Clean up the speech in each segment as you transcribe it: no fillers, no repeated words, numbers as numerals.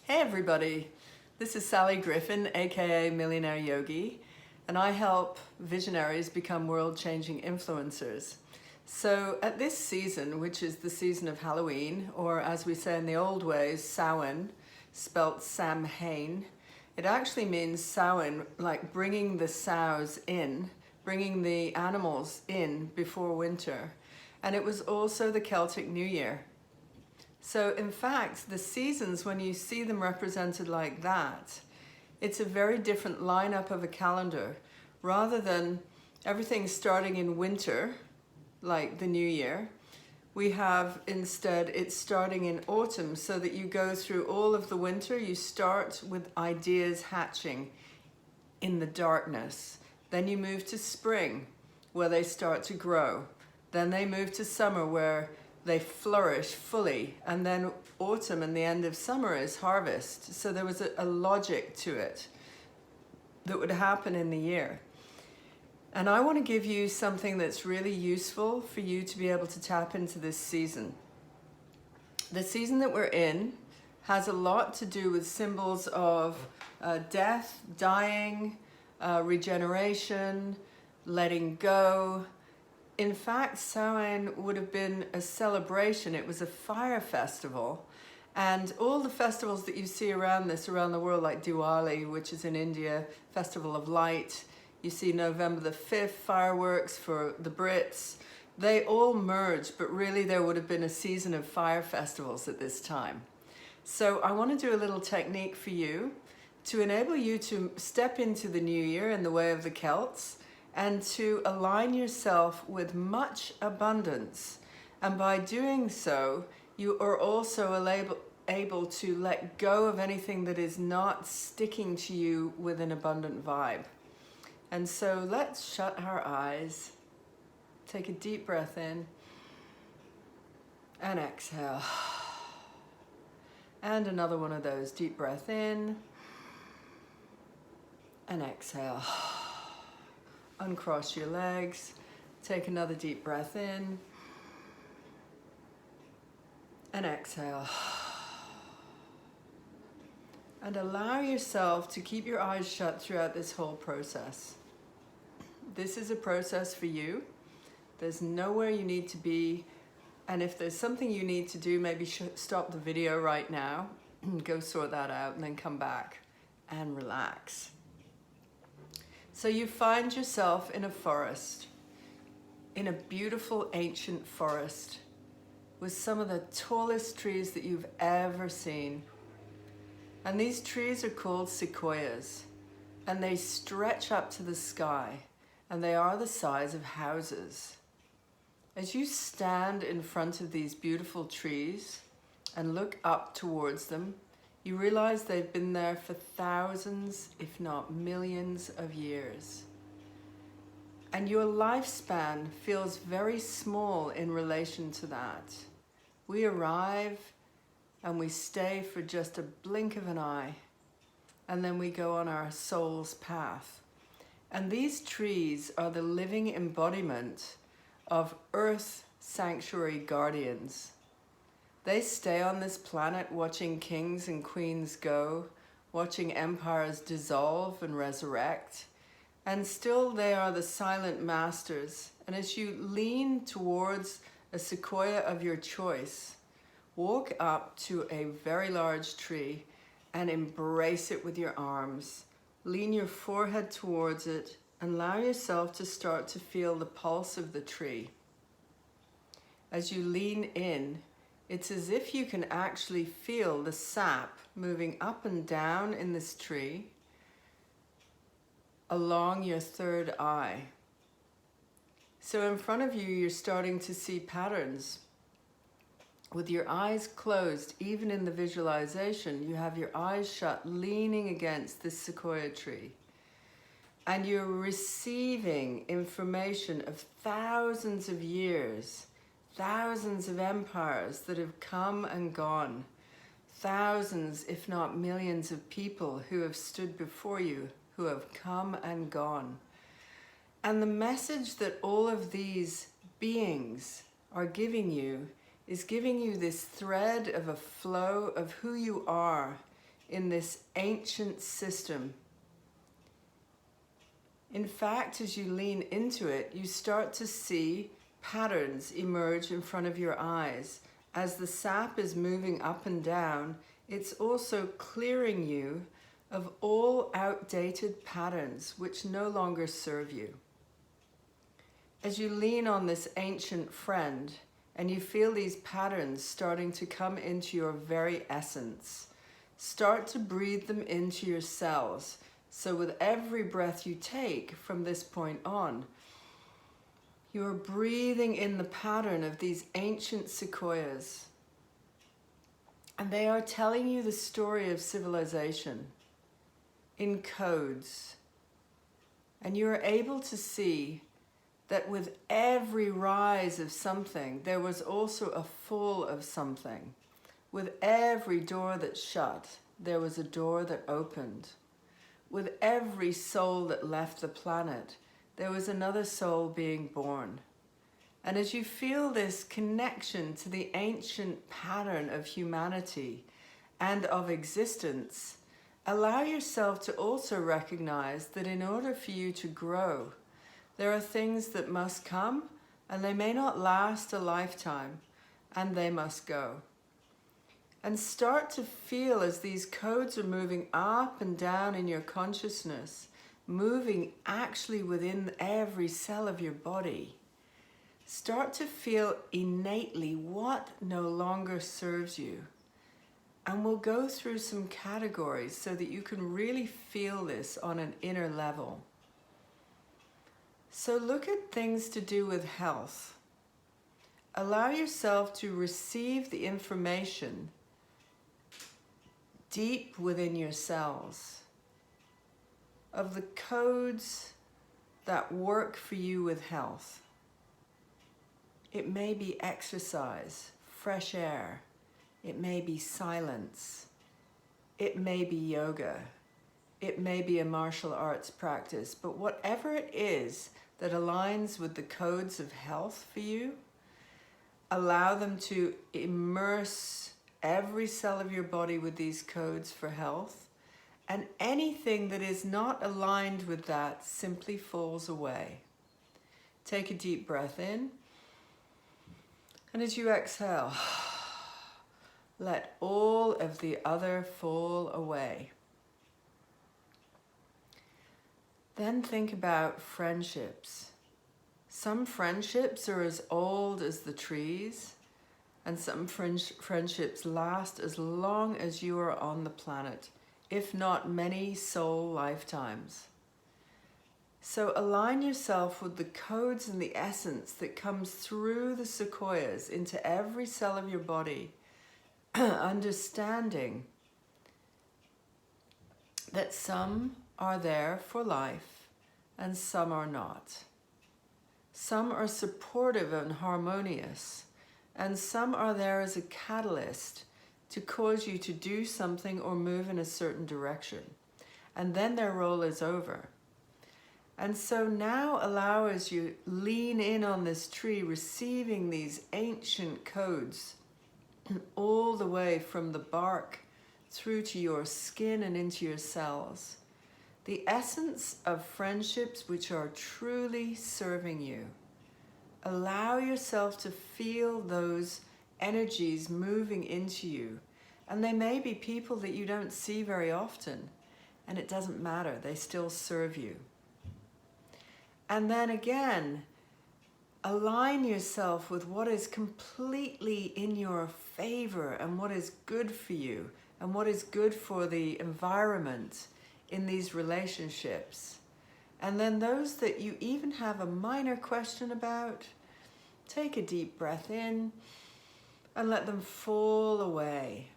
Hey everybody, this is Sally Griffin, aka Millionaire Yogi, and I help visionaries become world-changing influencers. So at this season, which is the season of Halloween, or as we say in the old ways, Samhain, spelt Samhain, it actually means Samhain, like bringing the sows in, bringing the animals in before winter. And it was also the Celtic New Year. So in fact, the seasons, when you see them represented like that, it's a very different lineup of a calendar. Rather than everything starting in winter, like the New Year, we have instead it's starting in autumn, so that you go through all of the winter. You start with ideas hatching in the darkness. Then you move to spring, where they start to grow. Then they move to summer, where they flourish fully, and then autumn and the end of summer is harvest. So there was a logic to it that would happen in the year. And I want to give you something that's really useful for you to be able to tap into this season. The season that we're in has a lot to do with symbols of death, dying, regeneration, letting go. In fact, Samhain would have been a celebration. It was a fire festival. And all the festivals that you see around the world, like Diwali, which is in India, Festival of Light. You see November the 5th, fireworks for the Brits. They all merge, but really there would have been a season of fire festivals at this time. So I want to do a little technique for you to enable you to step into the new year in the way of the Celts, and to align yourself with much abundance. And by doing so, you are also able to let go of anything that is not sticking to you with an abundant vibe. And so let's shut our eyes, take a deep breath in, and exhale. And another one of those, deep breath in, and exhale. Uncross your legs, take another deep breath in, and exhale. And allow yourself to keep your eyes shut throughout this whole process. This is a process for you. There's nowhere you need to be, and if there's something you need to do, maybe stop the video right now, go sort that out, and then come back and relax. So you find yourself in a forest, in a beautiful ancient forest with some of the tallest trees that you've ever seen. And these trees are called sequoias, and they stretch up to the sky, and they are the size of houses. As you stand in front of these beautiful trees and look up towards them, you realize they've been there for thousands, if not millions of years. And your lifespan feels very small in relation to that. We arrive and we stay for just a blink of an eye, and then we go on our soul's path. And these trees are the living embodiment of Earth sanctuary guardians. They stay on this planet watching kings and queens go, watching empires dissolve and resurrect, and still they are the silent masters. And as you lean towards a sequoia of your choice, walk up to a very large tree and embrace it with your arms. Lean your forehead towards it and allow yourself to start to feel the pulse of the tree. As you lean in, it's as if you can actually feel the sap moving up and down in this tree along your third eye. So in front of you, you're starting to see patterns. With your eyes closed, even in the visualization, you have your eyes shut, leaning against this sequoia tree. And you're receiving information of thousands of years, thousands of empires that have come and gone, thousands, if not millions of people who have stood before you, who have come and gone. And the message that all of these beings are giving you is giving you this thread of a flow of who you are in this ancient system. In fact, as you lean into it, you start to see patterns emerge in front of your eyes. As the sap is moving up and down, it's also clearing you of all outdated patterns which no longer serve you. As you lean on this ancient friend and you feel these patterns starting to come into your very essence, start to breathe them into your cells. So with every breath you take from this point on, you're breathing in the pattern of these ancient sequoias. And they are telling you the story of civilization in codes. And you are able to see that with every rise of something, there was also a fall of something. With every door that shut, there was a door that opened. With every soul that left the planet, there was another soul being born. And as you feel this connection to the ancient pattern of humanity and of existence, allow yourself to also recognize that in order for you to grow, there are things that must come, and they may not last a lifetime, and they must go. And start to feel as these codes are moving up and down in your consciousness, moving actually within every cell of your body. Start to feel innately what no longer serves you. And we'll go through some categories so that you can really feel this on an inner level. So look at things to do with health. Allow yourself to receive the information deep within your cells of the codes that work for you with health. It may be exercise, fresh air. It may be silence. It may be yoga. It may be a martial arts practice. But whatever it is that aligns with the codes of health for you, allow them to immerse every cell of your body with these codes for health, and anything that is not aligned with that simply falls away. Take a deep breath in, and as you exhale, let all of the other fall away. Then think about friendships. Some friendships are as old as the trees, and some friendships last as long as you are on the planet, if not many soul lifetimes. So align yourself with the codes and the essence that comes through the sequoias into every cell of your body, understanding that some are there for life and some are not. Some are supportive and harmonious, and some are there as a catalyst to cause you to do something or move in a certain direction. And then their role is over. And so now allow, as you lean in on this tree, receiving these ancient codes all the way from the bark through to your skin and into your cells. The essence of friendships which are truly serving you. Allow yourself to feel those energies moving into you. And they may be people that you don't see very often, and it doesn't matter, they still serve you. And then again, align yourself with what is completely in your favor and what is good for you and what is good for the environment in these relationships. And then those that you even have a minor question about, take a deep breath in and let them fall away.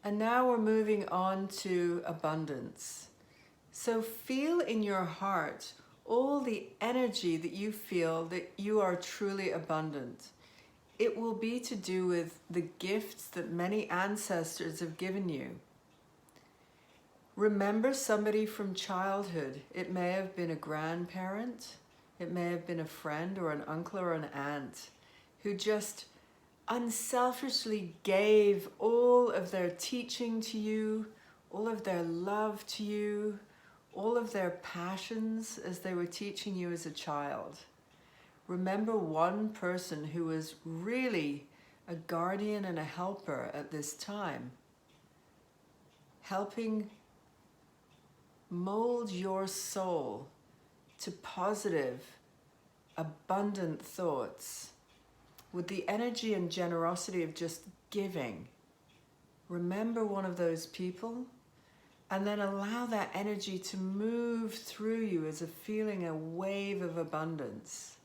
And now we're moving on to abundance. So feel in your heart all the energy that you feel that you are truly abundant. It will be to do with the gifts that many ancestors have given you. Remember somebody from childhood. It may have been a grandparent, it may have been a friend or an uncle or an aunt who just unselfishly gave all of their teaching to you, all of their love to you, all of their passions as they were teaching you as a child. Remember one person who was really a guardian and a helper at this time, helping mold your soul to positive, abundant thoughts with the energy and generosity of just giving. Remember one of those people, and then allow that energy to move through you as a feeling, a wave of abundance,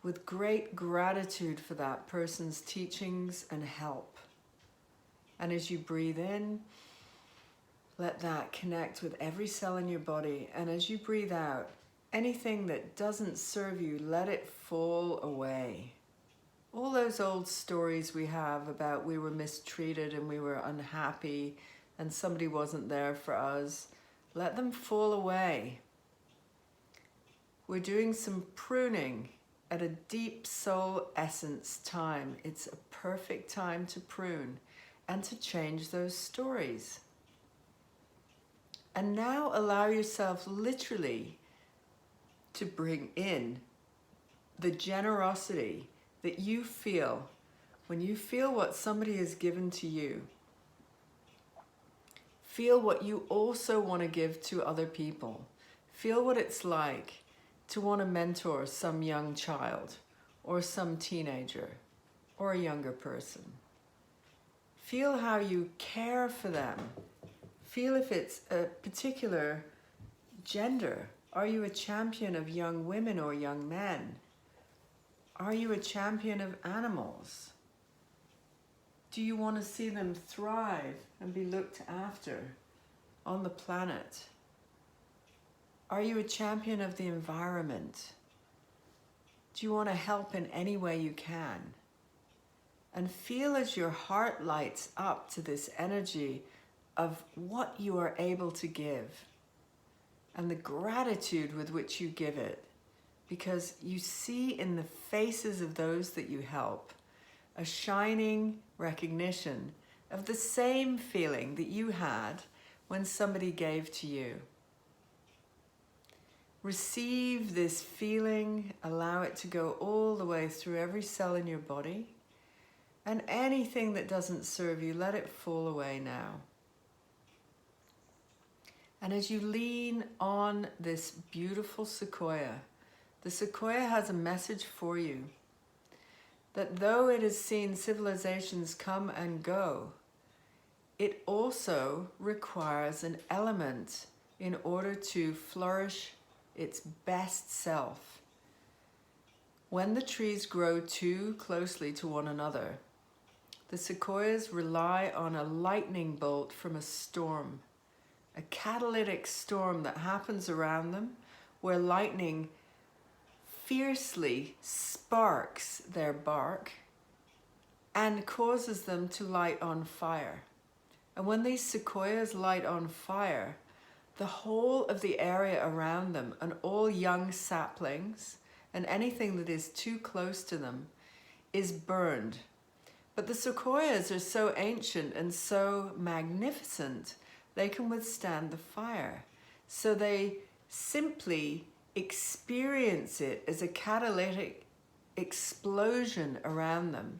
with great gratitude for that person's teachings and help. And as you breathe in, let that connect with every cell in your body. And as you breathe out, anything that doesn't serve you, let it fall away. All those old stories we have about we were mistreated and we were unhappy and somebody wasn't there for us, let them fall away. We're doing some pruning at a deep soul essence time. It's a perfect time to prune and to change those stories. And now allow yourself literally to bring in the generosity that you feel when you feel what somebody has given to you. Feel what you also want to give to other people. Feel what it's like to want to mentor some young child or some teenager or a younger person. Feel how you care for them. Feel if it's a particular gender. Are you a champion of young women or young men? Are you a champion of animals? Do you want to see them thrive and be looked after on the planet? Are you a champion of the environment? Do you want to help in any way you can? And feel as your heart lights up to this energy of what you are able to give and the gratitude with which you give it, because you see in the faces of those that you help a shining recognition of the same feeling that you had when somebody gave to you. Receive this feeling, allow it to go all the way through every cell in your body, and anything that doesn't serve you, let it fall away now. And as you lean on this beautiful sequoia, the sequoia has a message for you, that though it has seen civilizations come and go, it also requires an element in order to flourish its best self. When the trees grow too closely to one another, the sequoias rely on a lightning bolt from a storm, a catalytic storm that happens around them, where lightning fiercely sparks their bark and causes them to light on fire. And when these sequoias light on fire, the whole of the area around them and all young saplings and anything that is too close to them is burned. But the sequoias are so ancient and so magnificent, they can withstand the fire. So they simply experience it as a catalytic explosion around them,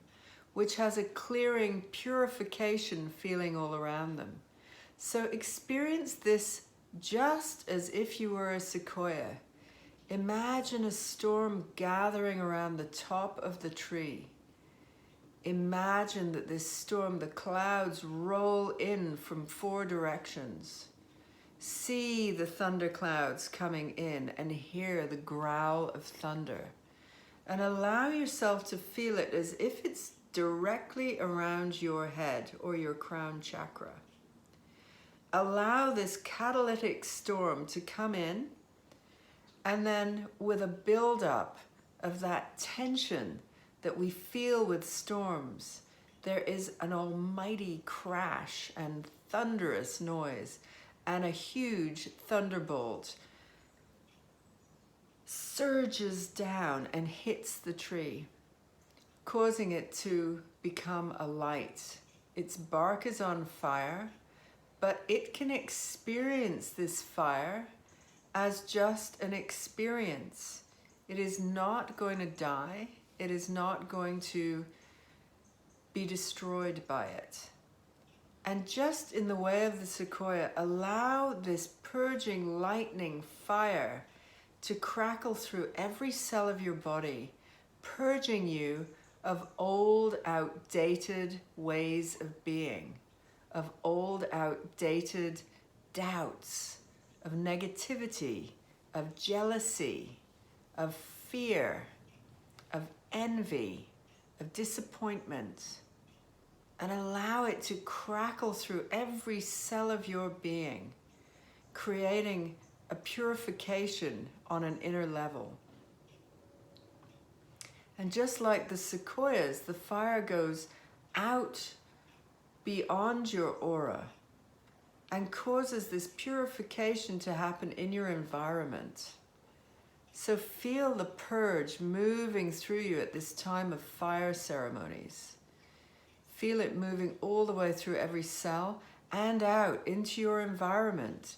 which has a clearing, purification feeling all around them. So experience this just as if you were a sequoia. Imagine a storm gathering around the top of the tree. Imagine that this storm, the clouds roll in from 4 directions. See the thunderclouds coming in and hear the growl of thunder. And allow yourself to feel it as if it's directly around your head or your crown chakra. Allow this catalytic storm to come in, and then with a build-up of that tension that we feel with storms, there is an almighty crash and thunderous noise, and a huge thunderbolt surges down and hits the tree, causing it to become a light. Its bark is on fire, but it can experience this fire as just an experience. It is not going to die. It is not going to be destroyed by it. And just in the way of the sequoia, allow this purging lightning fire to crackle through every cell of your body, purging you of old, outdated ways of being, of old, outdated doubts, of negativity, of jealousy, of fear, of envy, of disappointment, and allow it to crackle through every cell of your being, creating a purification on an inner level. And just like the sequoias, the fire goes out beyond your aura and causes this purification to happen in your environment. So feel the purge moving through you at this time of fire ceremonies. Feel it moving all the way through every cell and out into your environment,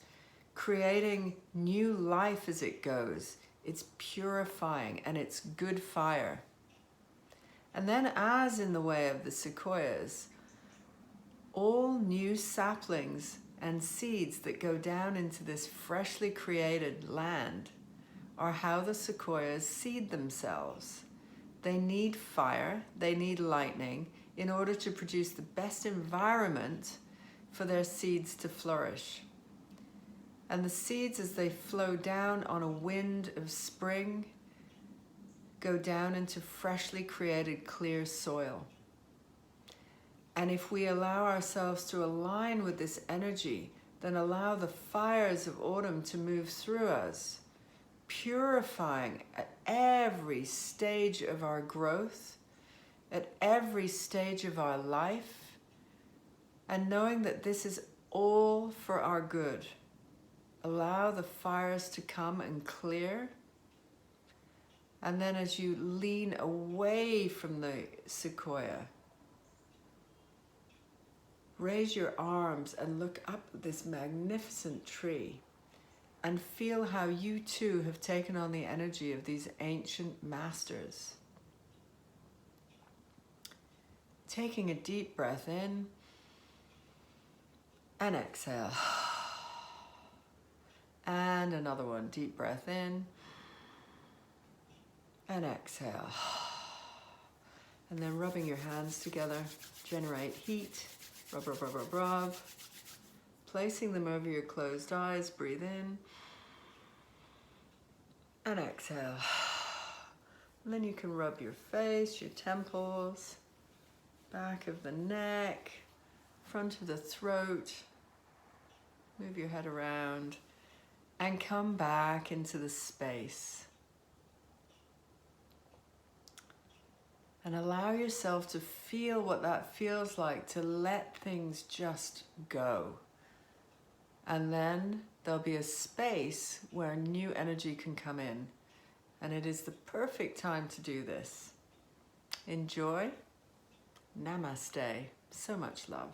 creating new life as it goes. It's purifying and it's good fire. And then, as in the way of the sequoias, all new saplings and seeds that go down into this freshly created land are how the sequoias seed themselves. They need fire, they need lightning in order to produce the best environment for their seeds to flourish. And the seeds, as they flow down on a wind of spring, go down into freshly created clear soil. And if we allow ourselves to align with this energy, then allow the fires of autumn to move through us, purifying at every stage of our growth, at every stage of our life, and knowing that this is all for our good. Allow the fires to come and clear. And then as you lean away from the sequoia, raise your arms and look up at this magnificent tree and feel how you too have taken on the energy of these ancient masters. Taking a deep breath in and exhale. And another one, deep breath in and exhale. And then rubbing your hands together, generate heat. Rub, rub, rub, rub, rub. Placing them over your closed eyes, breathe in and exhale. And then you can rub your face, your temples, back of the neck, front of the throat. Move your head around and come back into the space. And allow yourself to feel what that feels like, to let things just go. And then there'll be a space where new energy can come in. And it is the perfect time to do this. Enjoy. Namaste. So much love.